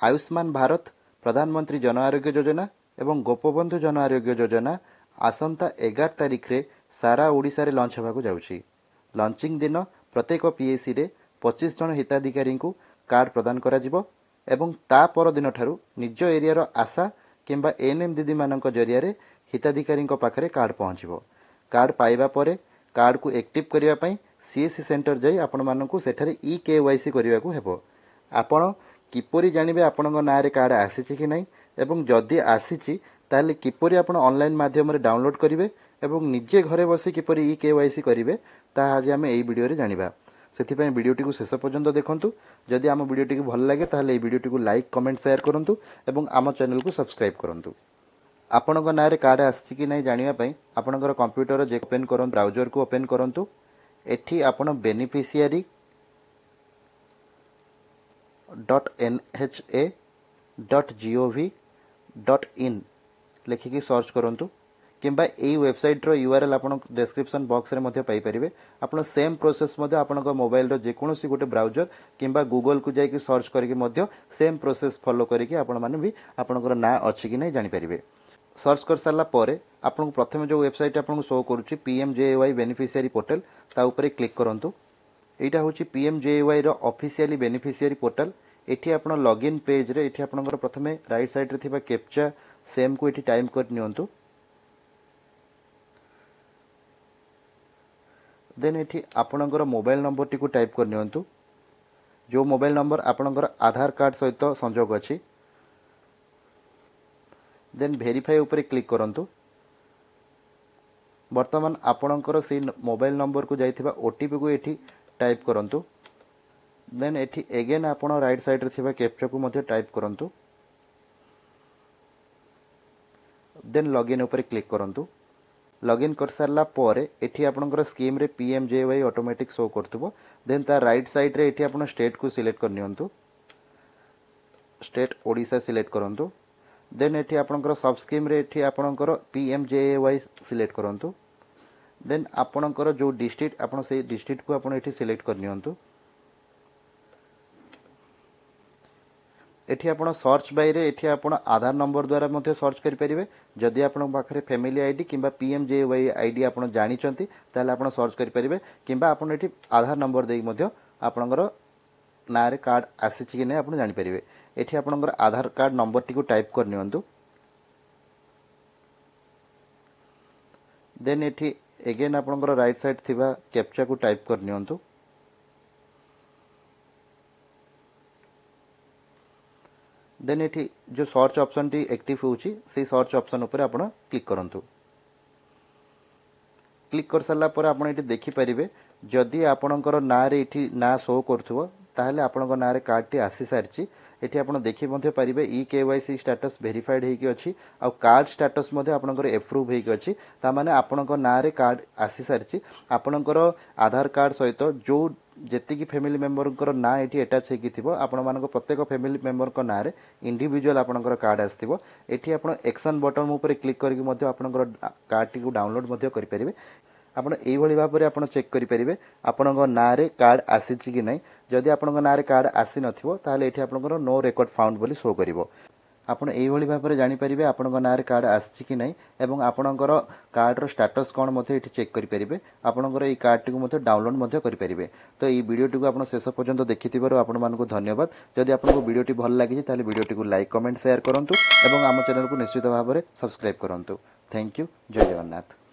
आयुष्मान भारत, प्रधानमंत्री जन आरोग्य योजना एवं गोपबंधु जन आरोग्य योजना आसंता 11 तारिख रे सारा ओडिशा रे लॉन्च होबाकू जाउछि। लॉन्चिंग दिन प्रत्येक पीएससी रे 25 जन हिताधिकारी को कार्ड प्रदान करा जिवो एवं ता पर दिन ठारू निज एरिया रो आशा किंबा एएनएम दीदी मानक जरिया रे हिताधिकारी पाखरे कार्ड पहुँचो। कार्ड पाइबा परे कार्ड को एक्टिव करने पई सीएससी सेंटर जाई आपण मानकू सेठारे ई केवाईसी करने को हेबो। आपण किपरि जानिबे आपणक नाँ रे कार्ड आसीछि कि नहीं एवं जदि आसीछि ताले किपरि आपण ऑनलाइन माध्यम रे डाउनलोड करिवे एवं निजे घरे बसी किपरि ई केवाईसी करिवे ता आज आमे एई वीडियो रे जानिबा। सेथिपई वीडियोटी को शेष पर्यंत देखंतु। जदि आम वीडियोटी भल लगे ताले एई वीडियोटी को लाइक कमेंट शेयर करंतु एवं आम चैनल को सब्सक्राइब करंतु। आपणक नाँ रे कार्ड आसीछि कि नहीं जानिबा पई आपणकर कंप्यूटर जे ओपन करन ब्राउजर को ओपन करंतु। एठी आपण बेनिफिशियरी .nha.gov.in लिखिकी सर्च करंतु किंबा एई वेबसाइट रो यूआरएल आपण डिस्क्रिप्शन बॉक्स रे मध्ये पाई परिबे। आपण सेम प्रोसेस मध्ये आपणक मोबाइल रो जे कोनोसी गोटे ब्राउजर किंबा गूगल को जाई कि सर्च करके मध्ये सेम प्रोसेस फॉलो करके आपण माने भी आपणकर ना अछि कि नै जानि परिबे। सर्च कर सारला परे आपण प्रथम जो वेबसाइट आपण शो करूची पीएमजेएवाई बेनिफिशियरी पोर्टल ता ऊपर क्लिक करंतु। एटा होची पीएमजेएवाई रो ऑफिशियली बेनिफिशियरी पोर्टल। एठी आपण लॉगिन पेज रे एठी आपणकर प्रथमे राइट साइड रे थिबा कैप्चा सेम को एठी टाइप कर नियंतु। देन एठी आपणकर मोबाइल नंबर टी को टाइप कर नियंतु। जो मोबाइल नंबर आपणकर आधार कार्ड सहित संजोग अछि। देन वेरीफाई ऊपर क्लिक करंतु। वर्तमान आपणकर से मोबाइल नंबर को जाइथिबा ओटीपी को एठी टाइप करंतु। देन एठी अगेन आपण राइट साइड रे थिबा कैप्चा को मध्ये टाइप करंतु। देन लॉगिन ऊपर क्लिक करंतु। लॉगिन कर सारला परे एठी आपणकर स्कीम रे पीएमजेवाई ऑटोमेटिक शो करतबो। देन ता राइट साइड रे एठी आपण स्टेट को सिलेक्ट कर नियंतु। स्टेट ओडिशा सिलेक्ट करंतु। देन एठी आपणकर सब स्कीम रे एठी आपणकर पीएमजेवाई सिलेक्ट करंतु। देन आपणकर जो डिस्ट्रिक्ट आपण से डिस्ट्रिक्ट को आपण एठी सिलेक्ट कर नियंतु। एठी आपण सर्च बाय रे एठी आपण आधार नंबर द्वारा मध्ये सर्च करि परिबे। जदि आपण पाखरे फैमिली आईडी किंबा पीएमजेवाई आईडी आपण जानि चंती ताले आपण सर्च करि परिबे किंबा आपण एठी आधार नंबर देई मध्ये आपणकर ना रे कार्ड आसीछि कि नै आपण जानि परिबे। एठी आपणकर आधार कार्ड नंबर टी को टाइप कर नियंतु। देन एठी अगेन आपणकर राइट साइड थिबा कैप्चा को टाइप कर नियंतु। देन एठी जो सर्च ऑप्शन टी एक्टिव होउची से सर्च ऑप्शन ऊपर आपण क्लिक करंतु। क्लिक कर सारला पर आपण एठी देखि परिबे जदि आपणकर ना रे एठी ना शो करथुबो ताहले आपणकर ना रे कार्ड टी आसी सारची। एठी आपण देखि मध्ये परिबे ई केवाईसी स्टेटस वेरीफाइड हेकी अछि आ कार्ड स्टेटस मध्ये आपणकर अप्रूव हेकी अछि। ता माने आपणकर ना रे कार्ड आसी सारची। आपणकर आधार कार्ड सहित जो जेतिकी फैमिली मेंबर को ना एठी अटैच हेकी थिबो आपण मानको प्रत्येक फैमिली मेंबर को ना रे इंडिविजुअल आपणकर कार्ड आस्थिबो। एठी आपण एक्शन बटन ऊपर क्लिक करके मध्ये आपणकर कार्ड टी को डाउनलोड मध्ये करि परिबे। आपण एई भली भाबरे आपण चेक करि परिबे आपणकर ना रे कार्ड आसीछि कि नै। जदि आपणकर ना रे कार्ड आसी नथिबो ताले एठी आपणकर नो रेकॉर्ड फाउंड बोली शो करिवो। आपण एई भली भाबरे जानि परिबे आपणकर ना रे कार्ड आसीछि कि नै एवं आपणकर कार्ड रो स्टेटस कोन मध्ये एठी चेक करि परिबे। आपणकर एई कार्ड टी को मध्ये डाउनलोड मध्ये करि परिबे। तो एई वीडियो टी को आपण शेष पर्यंत देखिथिबारो आपण मानको धन्यवाद। जदि आपनको वीडियो टी भल लागि ताले वीडियो टी को लाइक कमेंट शेयर करंतु एवं आम चैनल को निश्चित भाबरे सब्सक्राइब करंतु। Thank you. जय जगन्नाथ।